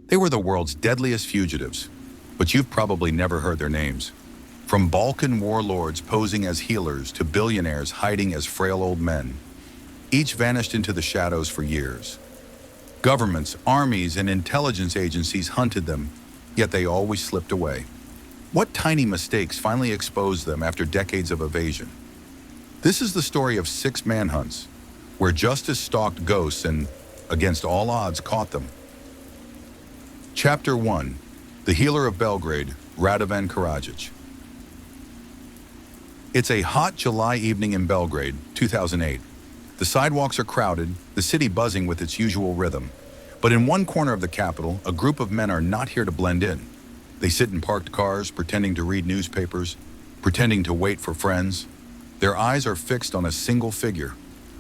They were the world's deadliest fugitives, but you've probably never heard their names. From Balkan warlords posing as healers to billionaires hiding as frail old men, each vanished into the shadows for years. Governments, armies, and intelligence agencies hunted them, yet they always slipped away. What tiny mistakes finally exposed them after decades of evasion? This is the story of 6 manhunts, where justice stalked ghosts and, against all odds, caught them. Chapter 1. The Healer of Belgrade, Radovan Karadzic. It's a hot July evening in Belgrade, 2008. The sidewalks are crowded, the city buzzing with its usual rhythm. But in one corner of the capital, a group of men are not here to blend in. They sit in parked cars, pretending to read newspapers, pretending to wait for friends. Their eyes are fixed on a single figure,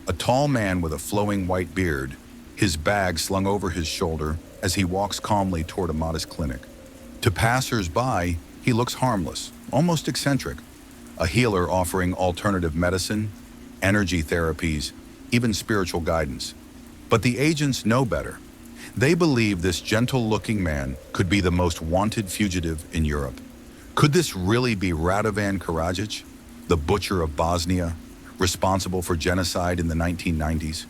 a tall man with a flowing white beard, his bag slung over his shoulder as he walks calmly toward a modest clinic. To passers-by, he looks harmless, almost eccentric, a healer offering alternative medicine, energy therapies, even spiritual guidance. But the agents know better. They believe this gentle-looking man could be the most wanted fugitive in Europe. Could this really be Radovan Karadzic, the butcher of Bosnia, responsible for genocide in the 1990s?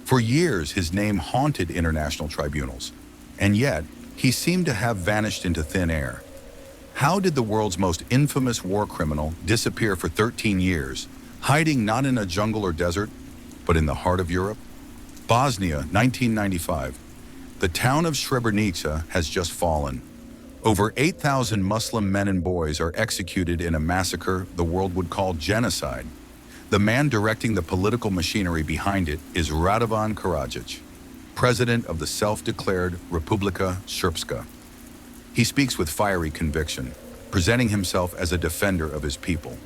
For years, his name haunted international tribunals, and yet he seemed to have vanished into thin air. How did the world's most infamous war criminal disappear for 13 years, hiding not in a jungle or desert, but in the heart of Europe? Bosnia, 1995. The town of Srebrenica has just fallen. Over 8,000 Muslim men and boys are executed in a massacre the world would call genocide. The man directing the political machinery behind it is Radovan Karadzic, president of the self-declared Republika Srpska. He speaks with fiery conviction, presenting himself as a defender of his people.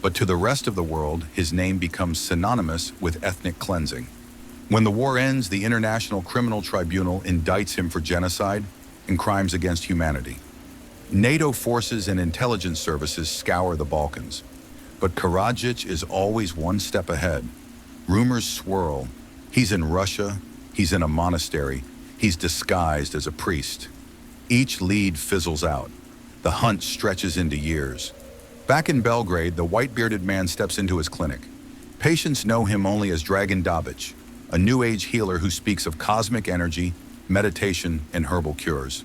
But to the rest of the world, his name becomes synonymous with ethnic cleansing. When the war ends, the International Criminal Tribunal indicts him for genocide and crimes against humanity. NATO forces and intelligence services scour the Balkans, but Karadzic is always one step ahead. Rumors swirl. He's in Russia, he's in a monastery, he's disguised as a priest. Each lead fizzles out. The hunt stretches into years. Back in Belgrade, the white-bearded man steps into his clinic. Patients know him only as Dragan Dabic, a New Age healer who speaks of cosmic energy, meditation, and herbal cures.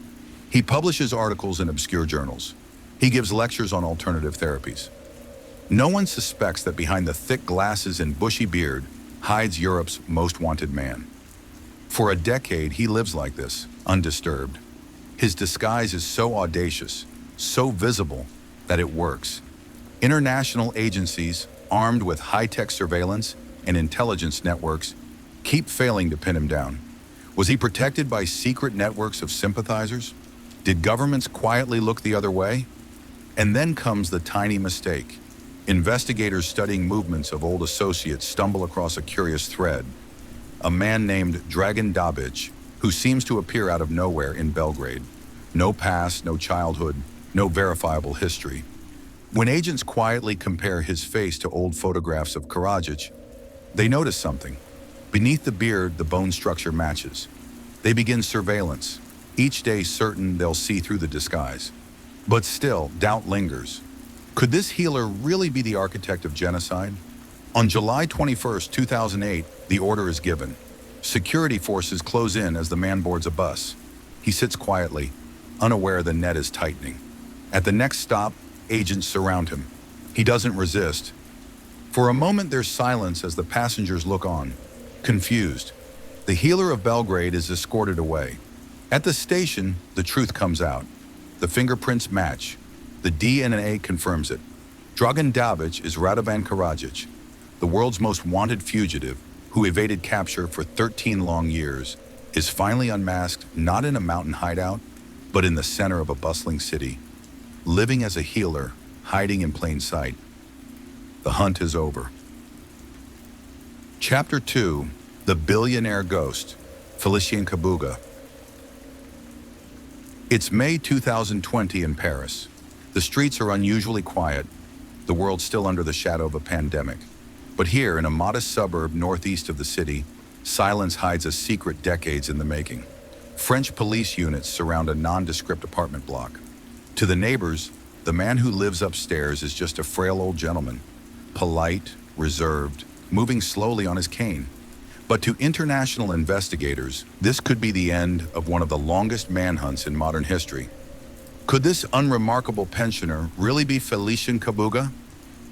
He publishes articles in obscure journals. He gives lectures on alternative therapies. No one suspects that behind the thick glasses and bushy beard hides Europe's most wanted man. For a decade, he lives like this, undisturbed. His disguise is so audacious, so visible, that it works. International agencies, armed with high-tech surveillance and intelligence networks, keep failing to pin him down. Was he protected by secret networks of sympathizers? Did governments quietly look the other way? And then comes the tiny mistake. Investigators studying movements of old associates stumble across a curious thread. A man named Dragan Dabic, who seems to appear out of nowhere in Belgrade. No past, no childhood, no verifiable history. When agents quietly compare his face to old photographs of Karadzic, they notice something. Beneath the beard, the bone structure matches. They begin surveillance, each day certain they'll see through the disguise. But still, doubt lingers. Could this healer really be the architect of genocide? On July 21st, 2008, the order is given. Security forces close in as the man boards a bus. He sits quietly, unaware the net is tightening. At the next stop, agents surround him. He doesn't resist. For a moment, there's silence as the passengers look on, confused. The healer of Belgrade is escorted away. At the station, the truth comes out. The fingerprints match. The DNA confirms it. Dragan Dabic is Radovan Karadzic, the world's most wanted fugitive who evaded capture for 13 long years, is finally unmasked not in a mountain hideout, but in the center of a bustling city, living as a healer, hiding in plain sight. The hunt is over. Chapter 2. The Billionaire Ghost, Felicien Kabuga. It's May 2020 in Paris. The streets are unusually quiet, the world still under the shadow of a pandemic. But here, in a modest suburb northeast of the city, silence hides a secret decades in the making. French police units surround a nondescript apartment block. To the neighbors, the man who lives upstairs is just a frail old gentleman, polite, reserved, moving slowly on his cane. But to international investigators, this could be the end of one of the longest manhunts in modern history. Could this unremarkable pensioner really be Felician Kabuga,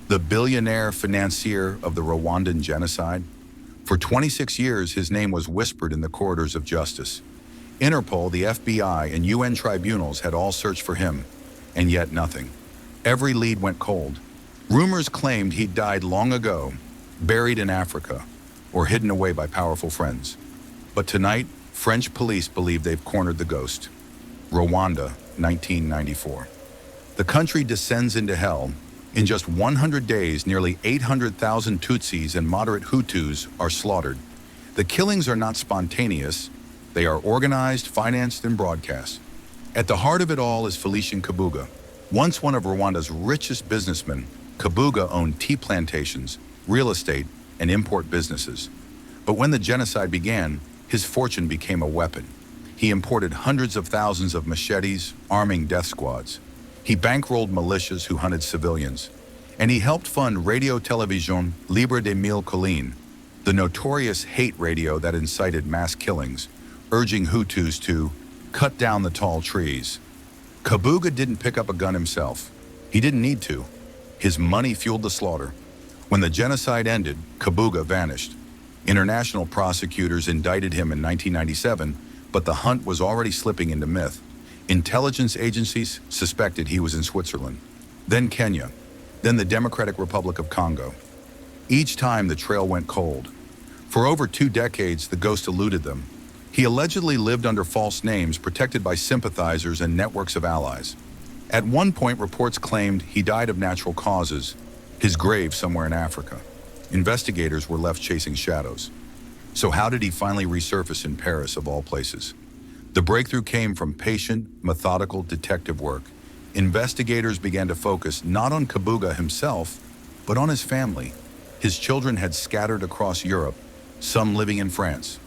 the billionaire financier of the Rwandan genocide? For 26 years, his name was whispered in the corridors of justice. Interpol, the FBI, and UN tribunals had all searched for him, and yet nothing. Every lead went cold. Rumors claimed he'd died long ago, buried in Africa, or hidden away by powerful friends. But tonight, French police believe they've cornered the ghost. Rwanda, 1994. The country descends into hell. In just 100 days, nearly 800,000 Tutsis and moderate Hutus are slaughtered. The killings are not spontaneous. They are organized, financed, and broadcast. At the heart of it all is Felician Kabuga. Once one of Rwanda's richest businessmen, Kabuga owned tea plantations, real estate, and import businesses. But when the genocide began, his fortune became a weapon. He imported hundreds of thousands of machetes, arming death squads. He bankrolled militias who hunted civilians. And he helped fund Radio Television Libre de Mille Collines, the notorious hate radio that incited mass killings, urging Hutus to cut down the tall trees. Kabuga didn't pick up a gun himself. He didn't need to. His money fueled the slaughter. When the genocide ended, Kabuga vanished. International prosecutors indicted him in 1997, but the hunt was already slipping into myth. Intelligence agencies suspected he was in Switzerland, then Kenya, then the Democratic Republic of Congo. Each time the trail went cold. For over 2 decades, the ghost eluded them. He allegedly lived under false names, protected by sympathizers and networks of allies. At one point, reports claimed he died of natural causes, his grave somewhere in Africa. Investigators were left chasing shadows. So how did he finally resurface in Paris, of all places? The breakthrough came from patient, methodical detective work. Investigators began to focus not on Kabuga himself, but on his family. His children had scattered across Europe, some living in France.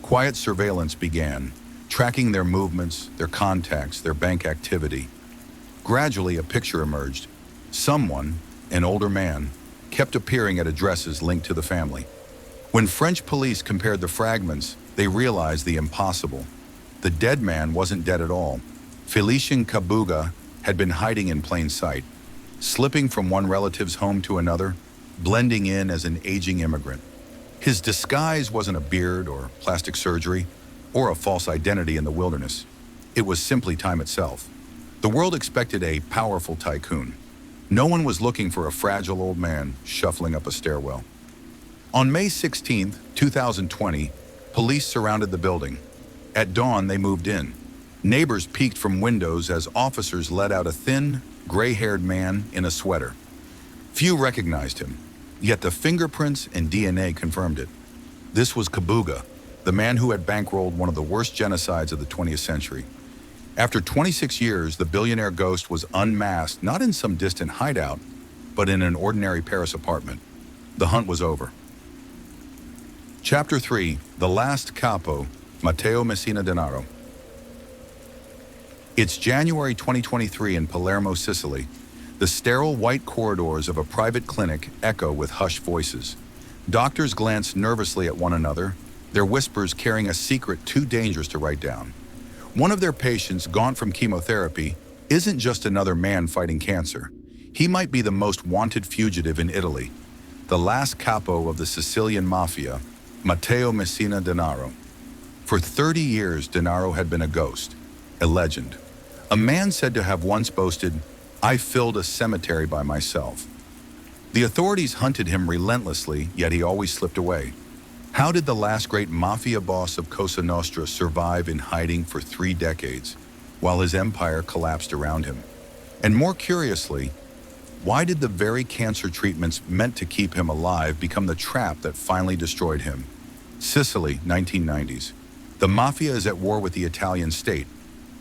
Quiet surveillance began, tracking their movements, their contacts, their bank activity. Gradually, a picture emerged. Someone, an older man, kept appearing at addresses linked to the family. When French police compared the fragments, they realized the impossible. The dead man wasn't dead at all. Felician Kabuga had been hiding in plain sight, slipping from one relative's home to another, blending in as an aging immigrant. His disguise wasn't a beard or plastic surgery or a false identity in the wilderness. It was simply time itself. The world expected a powerful tycoon. No one was looking for a fragile old man shuffling up a stairwell. On May 16, 2020, police surrounded the building. At dawn, they moved in. Neighbors peeked from windows as officers led out a thin, gray-haired man in a sweater. Few recognized him, yet the fingerprints and DNA confirmed it. This was Kabuga, the man who had bankrolled one of the worst genocides of the 20th century. After 26 years, the billionaire ghost was unmasked, not in some distant hideout, but in an ordinary Paris apartment. The hunt was over. Chapter 3, The Last Capo, Matteo Messina Denaro. It's January 2023 in Palermo, Sicily. The sterile white corridors of a private clinic echo with hushed voices. Doctors glance nervously at one another, their whispers carrying a secret too dangerous to write down. One of their patients, gaunt from chemotherapy, isn't just another man fighting cancer. He might be the most wanted fugitive in Italy, the last capo of the Sicilian Mafia, Matteo Messina Denaro. For 30 years, Denaro had been a ghost, a legend. A man said to have once boasted, "I filled a cemetery by myself." The authorities hunted him relentlessly, yet he always slipped away. How did the last great mafia boss of Cosa Nostra survive in hiding for 3 decades, while his empire collapsed around him? And more curiously, why did the very cancer treatments meant to keep him alive become the trap that finally destroyed him? Sicily, 1990s. The mafia is at war with the Italian state.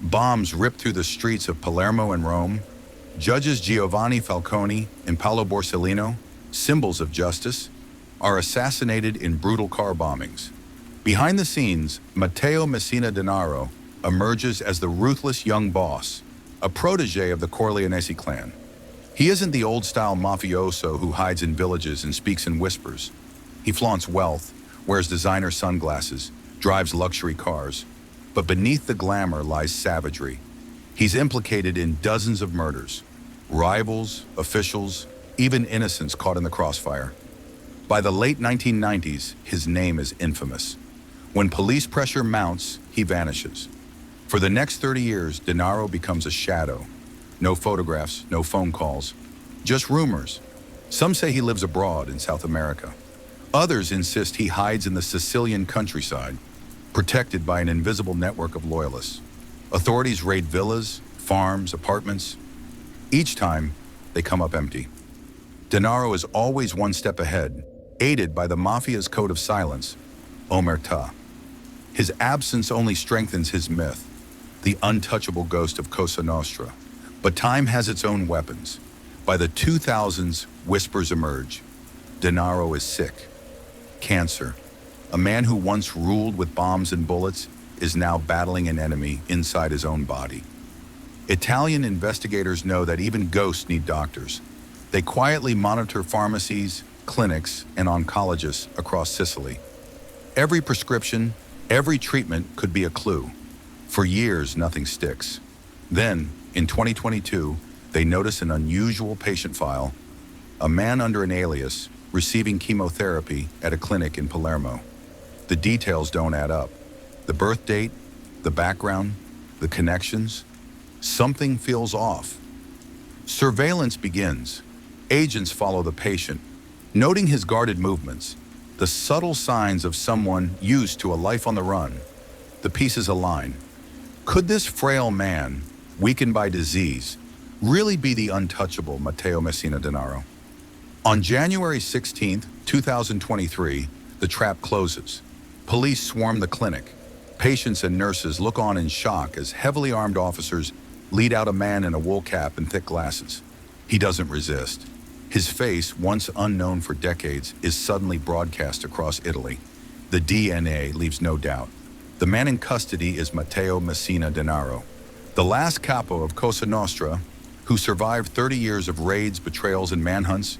Bombs rip through the streets of Palermo and Rome. Judges Giovanni Falcone and Paolo Borsellino, symbols of justice, are assassinated in brutal car bombings. Behind the scenes, Matteo Messina Denaro, emerges as the ruthless young boss, a protege of the Corleonesi clan. He isn't the old-style mafioso who hides in villages and speaks in whispers. He flaunts wealth, wears designer sunglasses, drives luxury cars. But beneath the glamour lies savagery. He's implicated in dozens of murders. Rivals, officials, even innocents caught in the crossfire. By the late 1990s, his name is infamous. When police pressure mounts, he vanishes. For the next 30 years, Denaro becomes a shadow. No photographs, no phone calls, just rumors. Some say he lives abroad in South America. Others insist he hides in the Sicilian countryside, protected by an invisible network of loyalists. Authorities raid villas, farms, apartments. Each time, they come up empty. Denaro is always one step ahead, aided by the mafia's code of silence, omertà. His absence only strengthens his myth, the untouchable ghost of Cosa Nostra. But time has its own weapons. By the 2000s, whispers emerge. Denaro is sick. Cancer. A man who once ruled with bombs and bullets is now battling an enemy inside his own body. Italian investigators know that even ghosts need doctors. They quietly monitor pharmacies, clinics, and oncologists across Sicily. Every prescription, every treatment could be a clue. For years, nothing sticks. Then, in 2022, they notice an unusual patient file, a man under an alias receiving chemotherapy at a clinic in Palermo. The details don't add up. The birth date, the background, the connections, something feels off. Surveillance begins. Agents follow the patient, noting his guarded movements, the subtle signs of someone used to a life on the run. The pieces align. Could this frail man, weakened by disease, really be the untouchable Matteo Messina Denaro? On January 16, 2023, the trap closes. Police swarm the clinic. Patients and nurses look on in shock as heavily armed officers lead out a man in a wool cap and thick glasses. He doesn't resist. His face, once unknown for decades, is suddenly broadcast across Italy. The DNA leaves no doubt. The man in custody is Matteo Messina Denaro, the last capo of Cosa Nostra, who survived 30 years of raids, betrayals, and manhunts,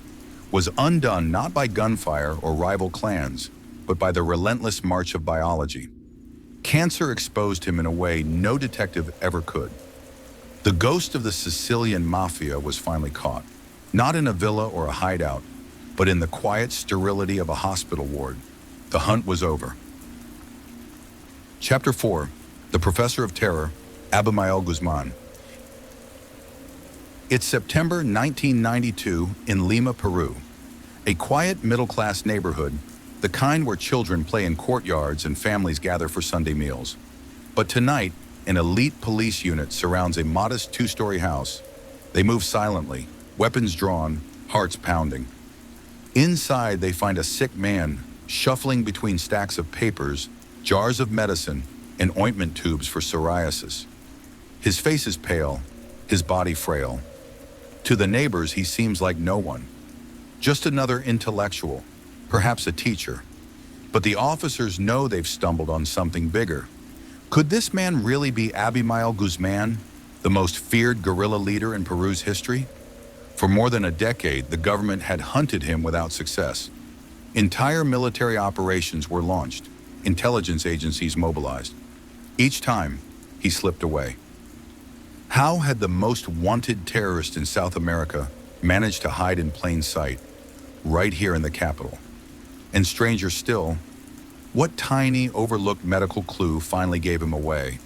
was undone not by gunfire or rival clans, but by the relentless march of biology. Cancer exposed him in a way no detective ever could. The ghost of the Sicilian Mafia was finally caught, not in a villa or a hideout, but in the quiet sterility of a hospital ward. The hunt was over. Chapter 4, The Professor of Terror, Abimael Guzman. It's September 1992 in Lima, Peru, a quiet middle-class neighborhood, the kind where children play in courtyards and families gather for Sunday meals. But tonight, an elite police unit surrounds a modest two-story house. They move silently, weapons drawn, hearts pounding. Inside, they find a sick man shuffling between stacks of papers, jars of medicine, and ointment tubes for psoriasis. His face is pale, his body frail. To the neighbors, he seems like no one. Just another intellectual, perhaps a teacher. But the officers know they've stumbled on something bigger. Could this man really be Abimael Guzman, the most feared guerrilla leader in Peru's history? For more than a decade, the government had hunted him without success. Entire military operations were launched, intelligence agencies mobilized. Each time, he slipped away. How had the most wanted terrorist in South America managed to hide in plain sight, right here in the capital? And stranger still, what tiny, overlooked medical clue finally gave him away?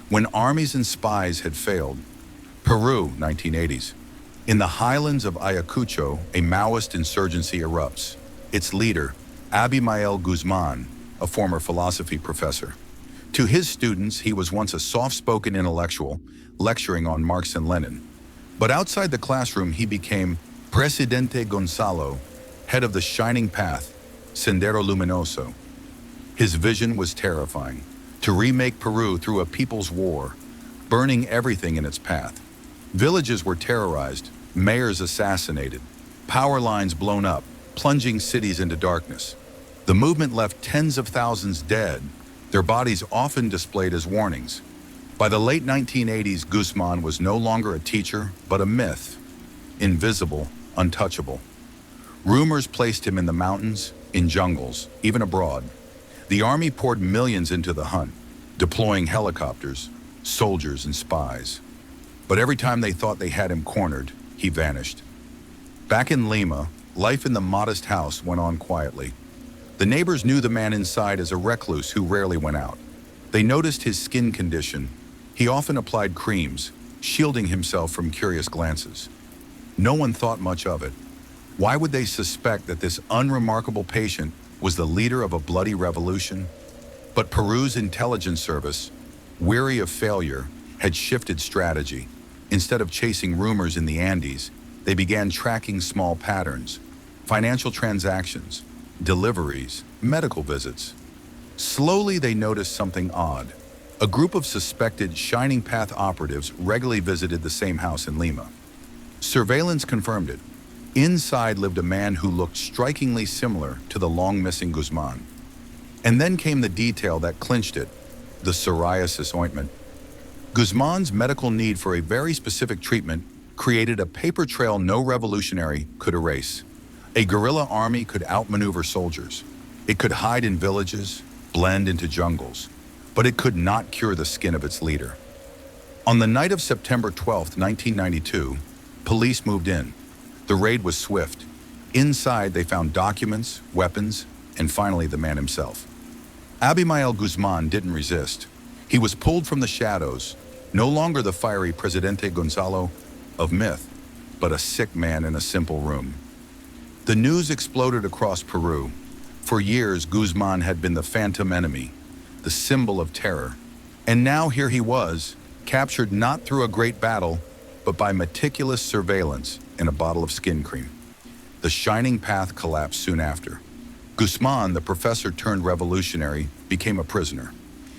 When armies and spies had failed. Peru, 1980s. In the highlands of Ayacucho, a Maoist insurgency erupts. Its leader, Abimael Guzman, a former philosophy professor. To his students, he was once a soft-spoken intellectual, lecturing on Marx and Lenin. But outside the classroom, he became Presidente Gonzalo, head of the Shining Path, Sendero Luminoso. His vision was terrifying, to remake Peru through a people's war, burning everything in its path. Villages were terrorized, mayors assassinated, power lines blown up, plunging cities into darkness. The movement left tens of thousands dead, their bodies often displayed as warnings. By the late 1980s, Guzman was no longer a teacher, but a myth. Invisible, untouchable. Rumors placed him in the mountains, in jungles, even abroad. The army poured millions into the hunt, deploying helicopters, soldiers, and spies. But every time they thought they had him cornered, he vanished. Back in Lima, life in the modest house went on quietly. The neighbors knew the man inside as a recluse who rarely went out. They noticed his skin condition. He often applied creams, shielding himself from curious glances. No one thought much of it. Why would they suspect that this unremarkable patient was the leader of a bloody revolution? But Peru's intelligence service, weary of failure, had shifted strategy. Instead of chasing rumors in the Andes, they began tracking small patterns, financial transactions, deliveries, medical visits. Slowly, they noticed something odd. A group of suspected Shining Path operatives regularly visited the same house in Lima. Surveillance confirmed it. Inside lived a man who looked strikingly similar to the long-missing Guzman. And then came the detail that clinched it, the psoriasis ointment. Guzman's medical need for a very specific treatment created a paper trail no revolutionary could erase. A guerrilla army could outmaneuver soldiers. It could hide in villages, blend into jungles, but it could not cure the skin of its leader. On the night of September 12, 1992, police moved in. The raid was swift. Inside, they found documents, weapons, and finally the man himself. Abimael Guzman didn't resist. He was pulled from the shadows, no longer the fiery Presidente Gonzalo of myth, but a sick man in a simple room. The news exploded across Peru. For years, Guzman had been the phantom enemy, the symbol of terror. And now here he was, captured not through a great battle, but by meticulous surveillance in a bottle of skin cream. The Shining Path collapsed soon after. Guzman, the professor turned revolutionary, became a prisoner.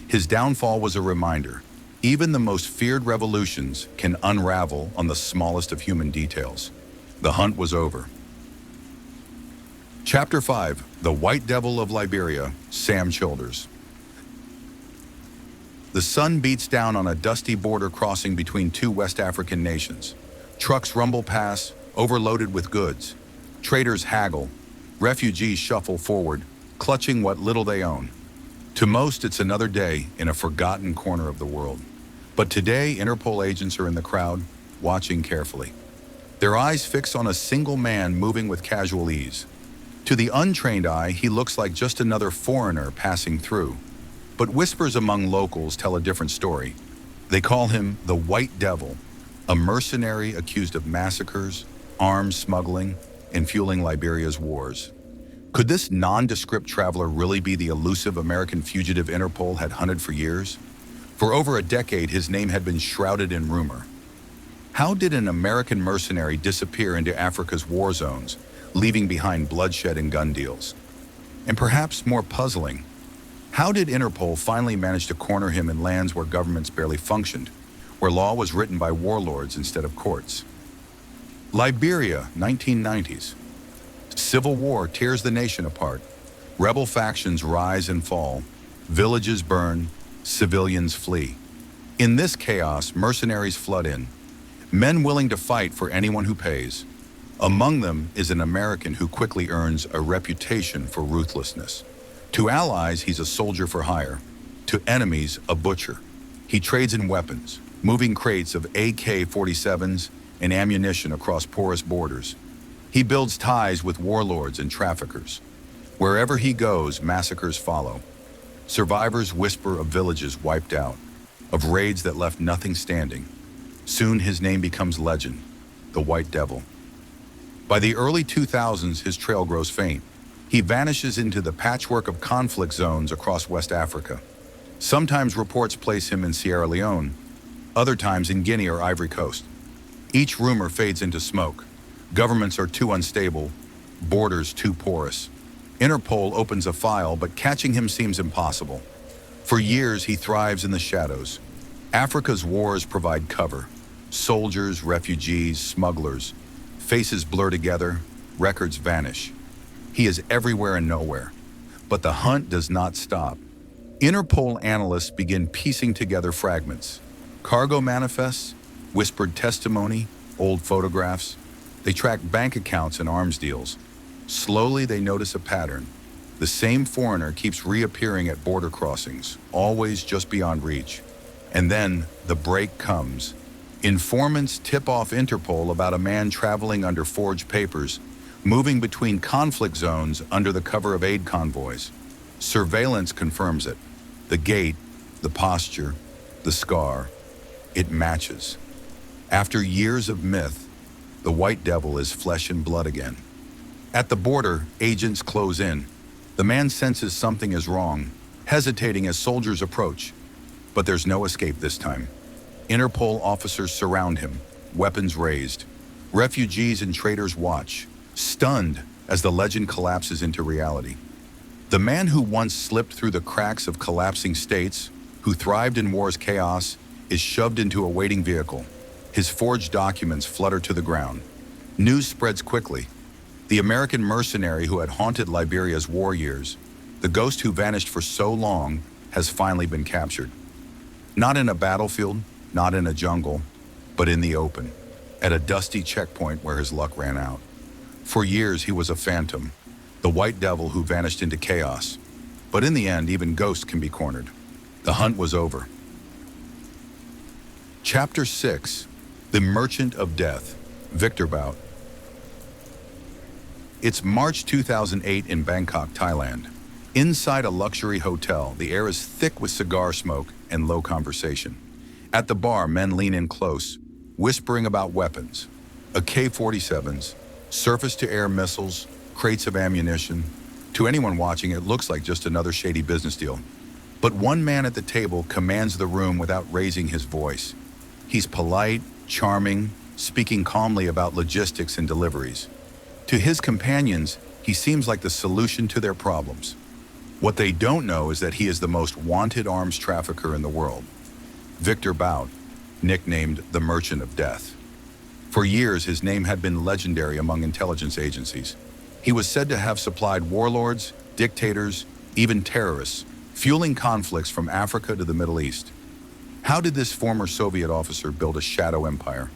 His downfall was a reminder. Even the most feared revolutions can unravel on the smallest of human details. The hunt was over. Chapter 5, The White Devil of Liberia, Sam Childers. The sun beats down on a dusty border crossing between two West African nations. Trucks rumble past, overloaded with goods. Traders haggle. Refugees shuffle forward, clutching what little they own. To most, it's another day in a forgotten corner of the world. But today, Interpol agents are in the crowd, watching carefully. Their eyes fix on a single man moving with casual ease. To the untrained eye, he looks like just another foreigner passing through. But whispers among locals tell a different story. They call him the White Devil, a mercenary accused of massacres, arms smuggling, and fueling Liberia's wars. Could this nondescript traveler really be the elusive American fugitive Interpol had hunted for years? For over a decade, his name had been shrouded in rumor. How did an American mercenary disappear into Africa's war zones, leaving behind bloodshed and gun deals? And perhaps more puzzling, how did Interpol finally manage to corner him in lands where governments barely functioned, where law was written by warlords instead of courts? Liberia, 1990s. Civil war tears the nation apart. Rebel factions rise and fall. Villages burn. Civilians flee. In this chaos, mercenaries flood in. Men willing to fight for anyone who pays. Among them is an American who quickly earns a reputation for ruthlessness. To allies, he's a soldier for hire. To enemies, a butcher. He trades in weapons, moving crates of AK-47s and ammunition across porous borders. He builds ties with warlords and traffickers. Wherever he goes, massacres follow. Survivors whisper of villages wiped out, of raids that left nothing standing. Soon his name becomes legend, the White Devil. By the early 2000s, his trail grows faint. He vanishes into the patchwork of conflict zones across West Africa. Sometimes reports place him in Sierra Leone, other times in Guinea or Ivory Coast. Each rumor fades into smoke. Governments are too unstable, borders too porous. Interpol opens a file, but catching him seems impossible. For years, he thrives in the shadows. Africa's wars provide cover. Soldiers, refugees, smugglers. Faces blur together, records vanish. He is everywhere and nowhere. But the hunt does not stop. Interpol analysts begin piecing together fragments. Cargo manifests, whispered testimony, old photographs. They track bank accounts and arms deals. Slowly, they notice a pattern. The same foreigner keeps reappearing at border crossings, always just beyond reach. And then the break comes. Informants tip off Interpol about a man traveling under forged papers, moving between conflict zones under the cover of aid convoys. Surveillance confirms it. The gait, the posture, the scar, it matches. After years of myth, the white devil is flesh and blood again. At the border, agents close in. The man senses something is wrong, hesitating as soldiers approach. But there's no escape this time. Interpol officers surround him, weapons raised. Refugees and traders watch, stunned as the legend collapses into reality. The man who once slipped through the cracks of collapsing states, who thrived in war's chaos, is shoved into a waiting vehicle. His forged documents flutter to the ground. News spreads quickly. The American mercenary who had haunted Liberia's war years, the ghost who vanished for so long, has finally been captured. Not in a battlefield, not in a jungle, but in the open, at a dusty checkpoint where his luck ran out. For years, he was a phantom, the white devil who vanished into chaos. But in the end, even ghosts can be cornered. The hunt was over. Chapter 6. The Merchant of Death, Victor Bout. It's March 2008 in Bangkok, Thailand. Inside a luxury hotel, the air is thick with cigar smoke and low conversation. At the bar, men lean in close, whispering about weapons. AK-47s, surface-to-air missiles, crates of ammunition. To anyone watching, it looks like just another shady business deal. But one man at the table commands the room without raising his voice. He's polite, charming, speaking calmly about logistics and deliveries. To his companions, he seems like the solution to their problems. What they don't know is that he is the most wanted arms trafficker in the world. Victor Bout, nicknamed the Merchant of Death. For years, his name had been legendary among intelligence agencies. He was said to have supplied warlords, dictators, even terrorists, fueling conflicts from Africa to the Middle East. How did this former Soviet officer build a shadow empire,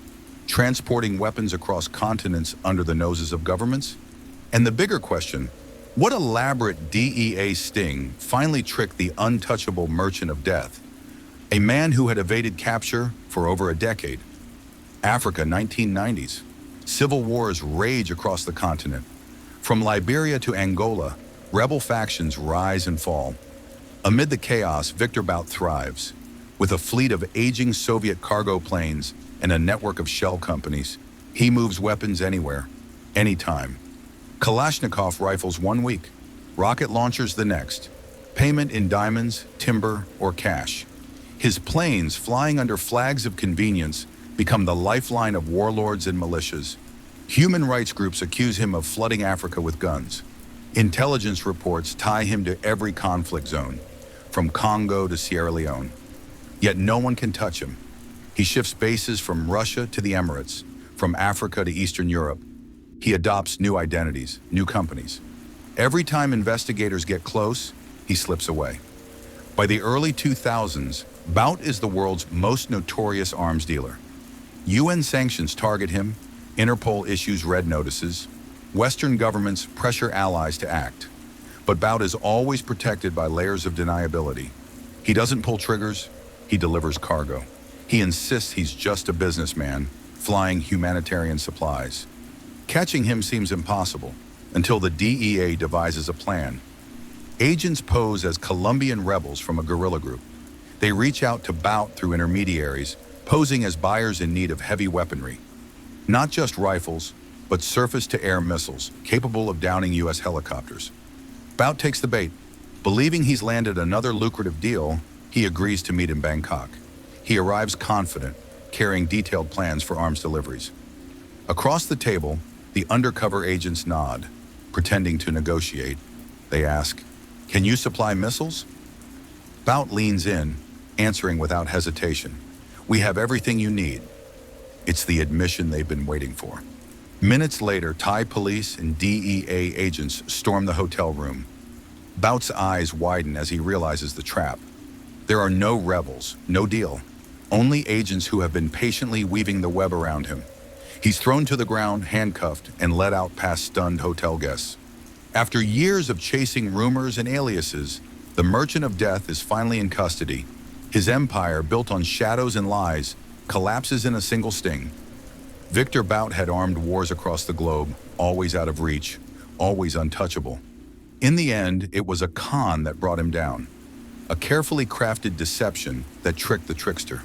transporting weapons across continents under the noses of governments? And the bigger question, what elaborate DEA sting finally tricked the untouchable Merchant of Death, a man who had evaded capture for over a decade? Africa, 1990s. Civil wars rage across the continent. From Liberia to Angola, rebel factions rise and fall. Amid the chaos, Victor Bout thrives. With a fleet of aging Soviet cargo planes and a network of shell companies, he moves weapons anywhere, anytime. Kalashnikov rifles 1 week, rocket launchers the next, payment in diamonds, timber, or cash. His planes, flying under flags of convenience, become the lifeline of warlords and militias. Human rights groups accuse him of flooding Africa with guns. Intelligence reports tie him to every conflict zone, from Congo to Sierra Leone. Yet no one can touch him. He shifts bases from Russia to the Emirates, from Africa to Eastern Europe. He adopts new identities, new companies. Every time investigators get close, he slips away. By the early 2000s, Bout is the world's most notorious arms dealer. UN sanctions target him, Interpol issues red notices, Western governments pressure allies to act. But Bout is always protected by layers of deniability. He doesn't pull triggers, he delivers cargo. He insists he's just a businessman, flying humanitarian supplies. Catching him seems impossible, until the DEA devises a plan. Agents pose as Colombian rebels from a guerrilla group. They reach out to Bout through intermediaries, posing as buyers in need of heavy weaponry. Not just rifles, but surface-to-air missiles capable of downing U.S. helicopters. Bout takes the bait. Believing he's landed another lucrative deal, he agrees to meet in Bangkok. He arrives confident, carrying detailed plans for arms deliveries. Across the table, the undercover agents nod, pretending to negotiate. They ask, "Can you supply missiles?" Bout leans in, answering without hesitation, "We have everything you need." It's the admission they've been waiting for. Minutes later, Thai police and DEA agents storm the hotel room. Bout's eyes widen as he realizes the trap. There are no rebels, no deal, only agents who have been patiently weaving the web around him. He's thrown to the ground, handcuffed, and led out past stunned hotel guests. After years of chasing rumors and aliases, the Merchant of Death is finally in custody. His empire, built on shadows and lies, collapses in a single sting. Victor Bout had armed wars across the globe, always out of reach, always untouchable. In the end, it was a con that brought him down, a carefully crafted deception that tricked the trickster.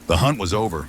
The hunt was over,